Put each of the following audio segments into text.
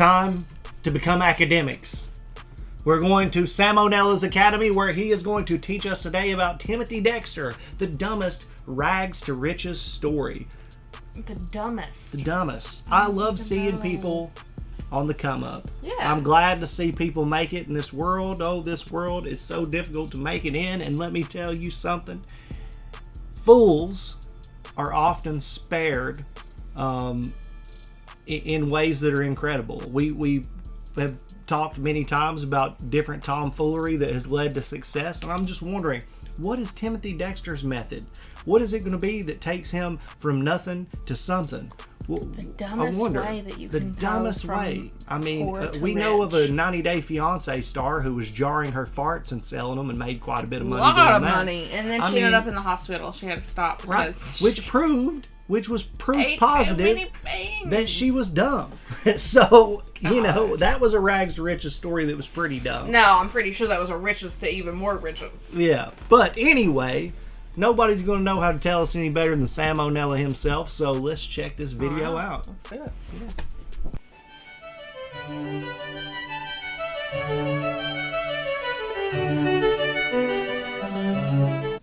time to become academics. We're going to Salmonella's Academy, where he is going to teach us today about Timothy Dexter, the dumbest rags to riches story. The dumbest. The dumbest. I love seeing people on the come up. Yeah. I'm glad to see people make it in this world. Oh, this world is so difficult to make it in. And let me tell you something. Fools are often spared in ways that are incredible. We have talked many times about different tomfoolery that has led to success, and I'm just wondering, what is Timothy Dexter's method? What is it going to be that takes him from nothing to something? The dumbest way that you can The dumbest way. I mean, we know of a 90 Day Fiance star who was jarring her farts and selling them and made quite a bit of money. A lot of money. And then she ended up in the hospital. She had to stop. Right. Which was proof positive that she was dumb. So, that was a rags to riches story that was pretty dumb. No, I'm pretty sure that was a riches to even more riches. Yeah. But anyway, nobody's going to know how to tell us any better than Salmonella himself, so let's check this video out. Let's do it.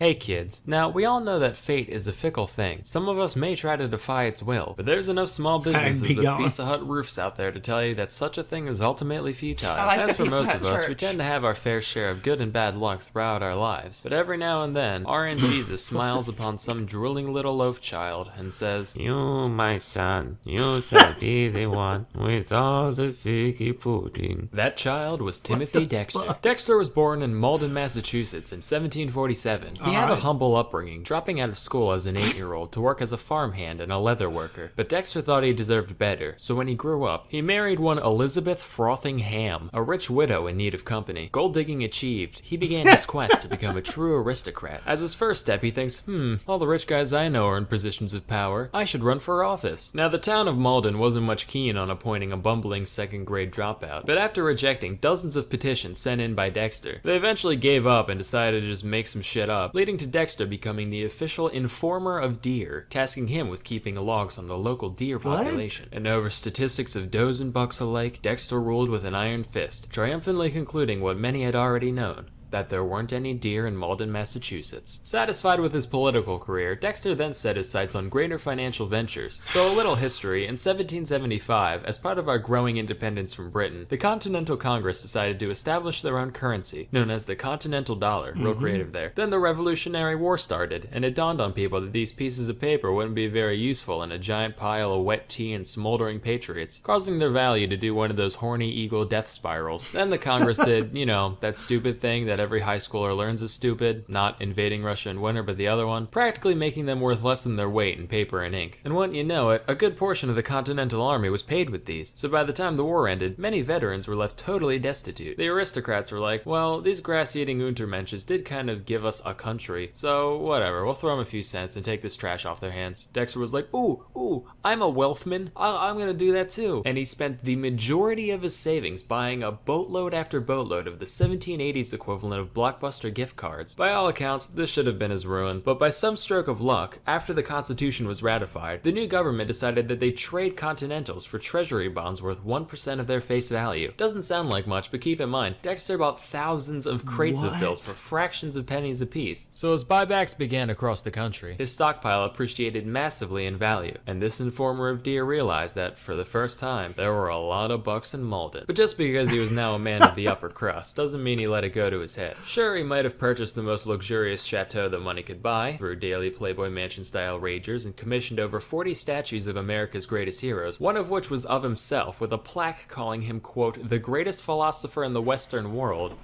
Hey kids, now we all know that fate is a fickle thing. Some of us may try to defy its will, but there's enough small businesses with Pizza Hut roofs out there to tell you that such a thing is ultimately futile. As for most of us, we tend to have our fair share of good and bad luck throughout our lives, but every now and then, RN Jesus smiles upon some drooling little loaf child and says, "You, my son, you shall be the one with all the figgy pudding." That child was Timothy Dexter. Dexter was born in Malden, Massachusetts in 1747. He had a humble upbringing, dropping out of school as an 8-year-old to work as a farmhand and a leather worker. But Dexter thought he deserved better, so when he grew up, he married one Elizabeth Frothingham, a rich widow in need of company. Gold digging achieved, he began his quest to become a true aristocrat. As his first step, he thinks, all the rich guys I know are in positions of power. I should run for office. Now, the town of Malden wasn't much keen on appointing a bumbling second-grade dropout, but after rejecting dozens of petitions sent in by Dexter, they eventually gave up and decided to just make some shit up, leading to Dexter becoming the official informer of deer, tasking him with keeping logs on the local deer population. And over statistics of does and bucks alike, Dexter ruled with an iron fist, triumphantly concluding what many had already known: that there weren't any deer in Malden, Massachusetts. Satisfied with his political career, Dexter then set his sights on greater financial ventures. So a little history: in 1775, as part of our growing independence from Britain, the Continental Congress decided to establish their own currency, known as the Continental Dollar. Real creative there. Then the Revolutionary War started, and it dawned on people that these pieces of paper wouldn't be very useful in a giant pile of wet tea and smoldering patriots, causing their value to do one of those horny eagle death spirals. Then the Congress did, that stupid thing that every high schooler learns is stupid, not invading Russia in winter, but the other one, practically making them worth less than their weight in paper and ink. And wouldn't you know it, a good portion of the Continental Army was paid with these, so by the time the war ended, many veterans were left totally destitute. The aristocrats were like, well, these grass-eating Untermensches did kind of give us a country, so whatever, we'll throw them a few cents and take this trash off their hands. Dexter was like, ooh, I'm a wealthman, I'm gonna do that too. And he spent the majority of his savings buying a boatload after boatload of the 1780s equivalent of blockbuster gift cards. By all accounts, this should have been his ruin, but by some stroke of luck, after the Constitution was ratified, the new government decided that they'd trade Continentals for treasury bonds worth 1% of their face value. Doesn't sound like much, but keep in mind, Dexter bought thousands of crates of bills for fractions of pennies apiece. So as buybacks began across the country, his stockpile appreciated massively in value, and this informer of deer realized that, for the first time, there were a lot of bucks in Malden. But just because he was now a man of the upper crust doesn't mean he let it go to his head. Sure, he might have purchased the most luxurious chateau that money could buy, through daily Playboy Mansion-style ragers, and commissioned over 40 statues of America's greatest heroes, one of which was of himself, with a plaque calling him, quote, the greatest philosopher in the Western world.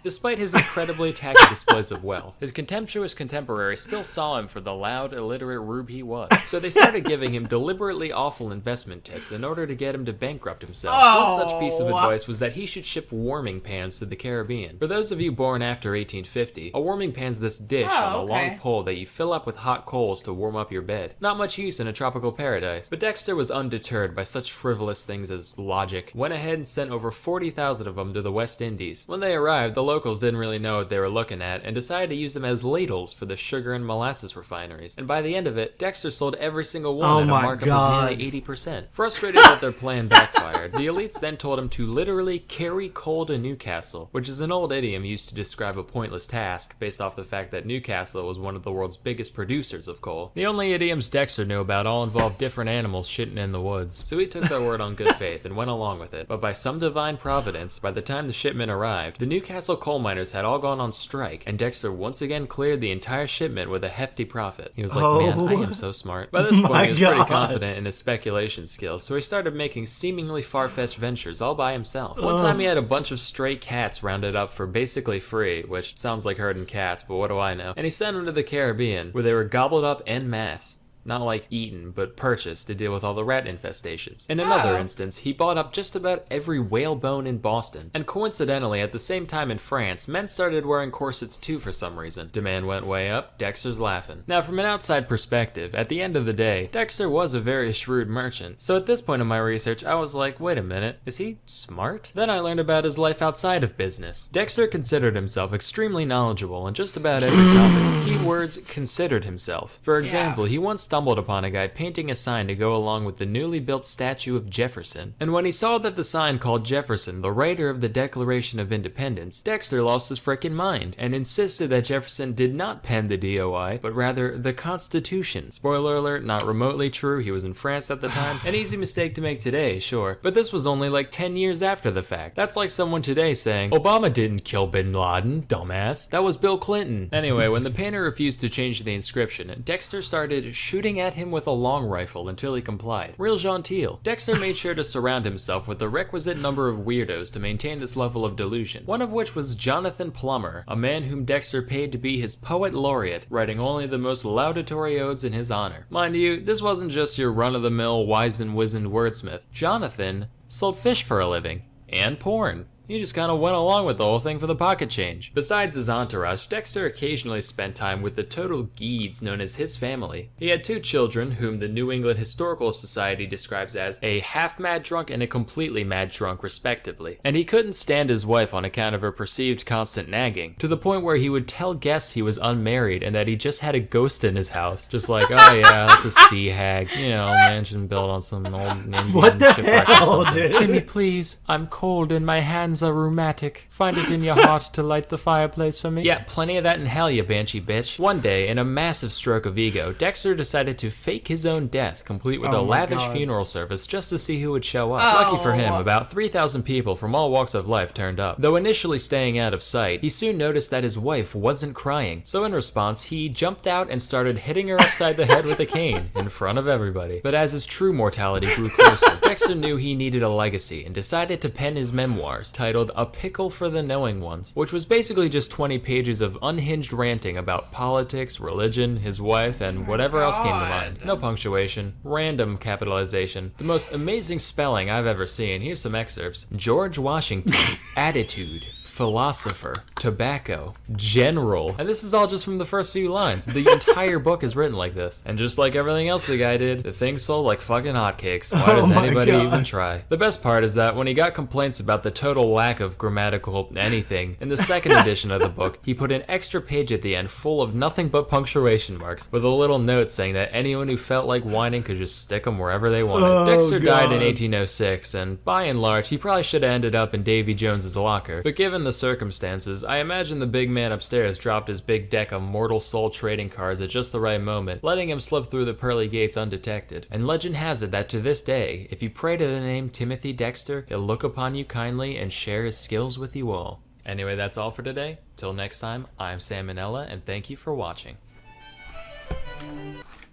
Despite his incredibly tacky displays of wealth, his contemptuous contemporaries still saw him for the loud, illiterate rube he was. So they started giving him deliberately awful investment tips in order to get him to bankrupt himself. One such piece of advice was that he should ship warming pans to the Caribbean. For those of you born after 1850, a warming pan's this dish on a long pole that you fill up with hot coals to warm up your bed. Not much use in a tropical paradise. But Dexter was undeterred by such frivolous things as logic. Went ahead and sent over 40,000 of them to the West Indies. When they arrived, the locals didn't really know what they were looking at and decided to use them as ladles for the sugar and molasses refineries. And by the end of it, Dexter sold every single one at a markup of nearly 80%. Frustrated that their plan backfired, the elites then told him to literally carry coal to Newcastle, which is an old idiom used to describe a pointless task based off the fact that Newcastle was one of the world's biggest producers of coal. The only idioms Dexter knew about all involved different animals shitting in the woods, so he took their word on good faith and went along with it. But by some divine providence, by the time the shipment arrived, the Newcastle coal miners had all gone on strike, and Dexter once again cleared the entire shipment with a hefty profit. He was like, man, I am so smart. By this point, he was pretty confident in his speculation skills, so he started making seemingly far-fetched ventures all by himself. One time he had a bunch of stray cats rounded up for basically free, which sounds like herding cats, but what do I know? And he sent them to the Caribbean, where they were gobbled up en masse. Not like eaten, but purchased to deal with all the rat infestations. In another instance, he bought up just about every whalebone in Boston. And coincidentally, at the same time in France, men started wearing corsets too for some reason. Demand went way up, Dexter's laughing. Now, from an outside perspective, at the end of the day, Dexter was a very shrewd merchant. So at this point in my research, I was like, wait a minute, is he smart? Then I learned about his life outside of business. Dexter considered himself extremely knowledgeable on just about every topic. Keywords, considered himself. For example, he once stumbled upon a guy painting a sign to go along with the newly built statue of Jefferson. And when he saw that the sign called Jefferson the writer of the Declaration of Independence, Dexter lost his frickin' mind and insisted that Jefferson did not pen the DOI, but rather the Constitution. Spoiler alert, not remotely true, he was in France at the time. An easy mistake to make today, sure, but this was only like 10 years after the fact. That's like someone today saying, Obama didn't kill Bin Laden, dumbass. That was Bill Clinton. Anyway, when the painter refused to change the inscription, Dexter started shooting at him with a long rifle until he complied. Real genteel. Dexter made sure to surround himself with the requisite number of weirdos to maintain this level of delusion, one of which was Jonathan Plummer, a man whom Dexter paid to be his poet laureate, writing only the most laudatory odes in his honor. Mind you, this wasn't just your run-of-the-mill wise-and-wizened wordsmith. Jonathan sold fish for a living. And porn. He just kind of went along with the whole thing for the pocket change. Besides his entourage, Dexter occasionally spent time with the total geeds known as his family. He had 2 children, whom the New England Historical Society describes as a half-mad drunk and a completely mad drunk, respectively. And he couldn't stand his wife on account of her perceived constant nagging, to the point where he would tell guests he was unmarried and that he just had a ghost in his house. Just like, oh yeah, that's a sea hag. You know, mansion built on some old Indian what the shipwreck hell, dude? Timmy, please, I'm cold and my hands are rheumatic. Find it in your heart to light the fireplace for me. Yeah, plenty of that in hell, you banshee bitch. One day, in a massive stroke of ego, Dexter decided to fake his own death, complete with a lavish funeral service, just to see who would show up. Lucky for him, about 3,000 people from all walks of life turned up. Though initially staying out of sight, he soon noticed that his wife wasn't crying. So in response, he jumped out and started hitting her upside the head with a cane, in front of everybody. But as his true mortality grew closer, Dexter knew he needed a legacy, and decided to pen his memoirs, titled A Pickle for the Knowing Ones, which was basically just 20 pages of unhinged ranting about politics, religion, his wife, and whatever else came to mind. No punctuation, random capitalization, the most amazing spelling I've ever seen. Here's some excerpts. George Washington, attitude, philosopher, tobacco, general. And this is all just from the first few lines. The entire book is written like this. And just like everything else the guy did, the thing sold like fucking hotcakes. Why does anybody even try? The best part is that when he got complaints about the total lack of grammatical anything, in the second edition of the book, he put an extra page at the end full of nothing but punctuation marks, with a little note saying that anyone who felt like whining could just stick them wherever they wanted. Dexter died in 1806, and by and large, he probably should have ended up in Davy Jones's locker. But given the circumstances, I imagine the big man upstairs dropped his big deck of mortal soul trading cards at just the right moment, letting him slip through the pearly gates undetected. And legend has it that to this day, if you pray to the name Timothy Dexter, he'll look upon you kindly and share his skills with you all. Anyway, that's all for today. Till next time, I'm Sam Minella, and thank you for watching.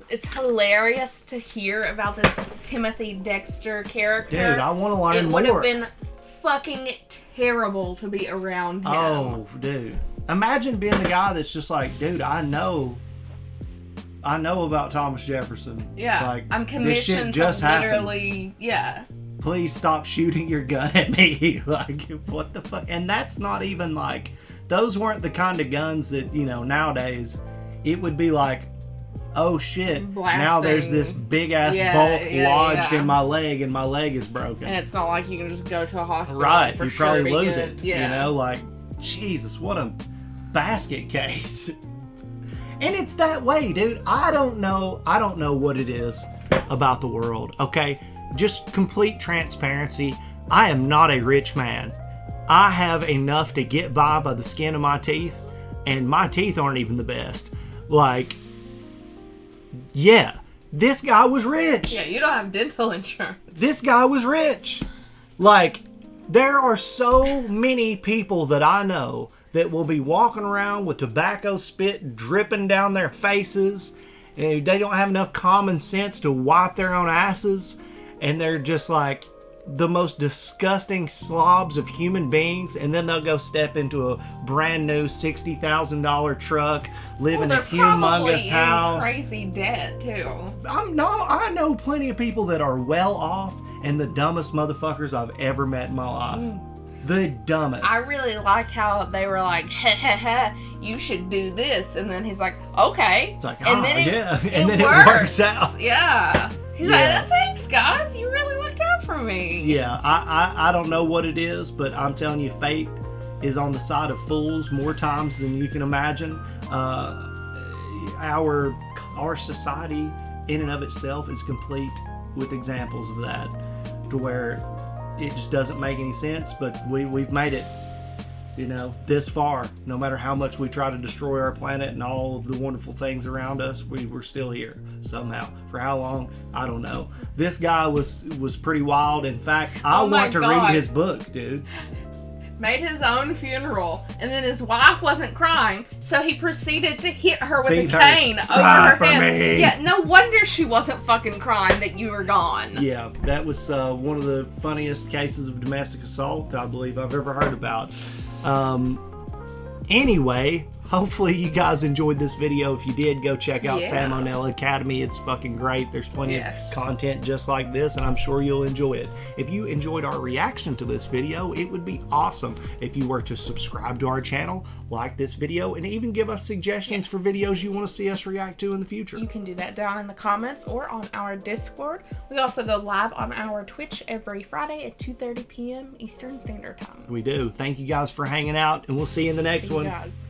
It's hilarious to hear about this Timothy Dexter character. Dude, I want to learn more. It would have been fucking terrible to be around him. Oh, dude. Imagine being the guy that's just like, dude, I know about Thomas Jefferson. Yeah, like, I'm commissioned to literally, yeah. Please stop shooting your gun at me. Like, what the fuck? And that's not even like, those weren't the kind of guns that, you know, nowadays, it would be like, oh shit, blasting. Now there's this big ass bolt lodged in my leg and my leg is broken. And it's not like you can just go to a hospital right, for you sure probably lose it. Yeah. You know, like, Jesus, what a basket case. And it's that way, dude. I don't know what it is about the world, okay? Just complete transparency. I am not a rich man. I have enough to get by the skin of my teeth, and my teeth aren't even the best. Like, yeah, this guy was rich. Yeah, you don't have dental insurance. This guy was rich. Like, there are so many people that I know that will be walking around with tobacco spit dripping down their faces, and they don't have enough common sense to wipe their own asses, and they're just like the most disgusting slobs of human beings, and then they'll go step into a brand new $60,000 truck, live in a humongous house. Crazy debt too. I know plenty of people that are well off and the dumbest motherfuckers I've ever met in my life. The dumbest. I really like how they were like, you should do this, and then he's like, okay. It's like, and then it works out. Yeah. He's like, thanks guys, you really looked out for me. Yeah, I don't know what it is, but I'm telling you, fate is on the side of fools more times than you can imagine. Our society in and of itself is complete with examples of that, to where it just doesn't make any sense, but we've made it, this far. No matter how much we try to destroy our planet and all of the wonderful things around us, we're still here somehow. For how long? I don't know. This guy was pretty wild. In fact, I want to read his book, dude. Made his own funeral, and then his wife wasn't crying, so he proceeded to hit her with a cane over her head. Yeah, no wonder she wasn't fucking crying that you were gone. Yeah, that was one of the funniest cases of domestic assault I believe I've ever heard about. Anyway, hopefully you guys enjoyed this video. If you did, go check out Sam O'Neill Academy. It's fucking great. There's plenty of content just like this, and I'm sure you'll enjoy it. If you enjoyed our reaction to this video, it would be awesome if you were to subscribe to our channel, like this video, and even give us suggestions for videos you want to see us react to in the future. You can do that down in the comments or on our Discord. We also go live on our Twitch every Friday at 2:30 p.m. Eastern Standard Time. We do. Thank you guys for hanging out, and we'll see you in the next one. Guys.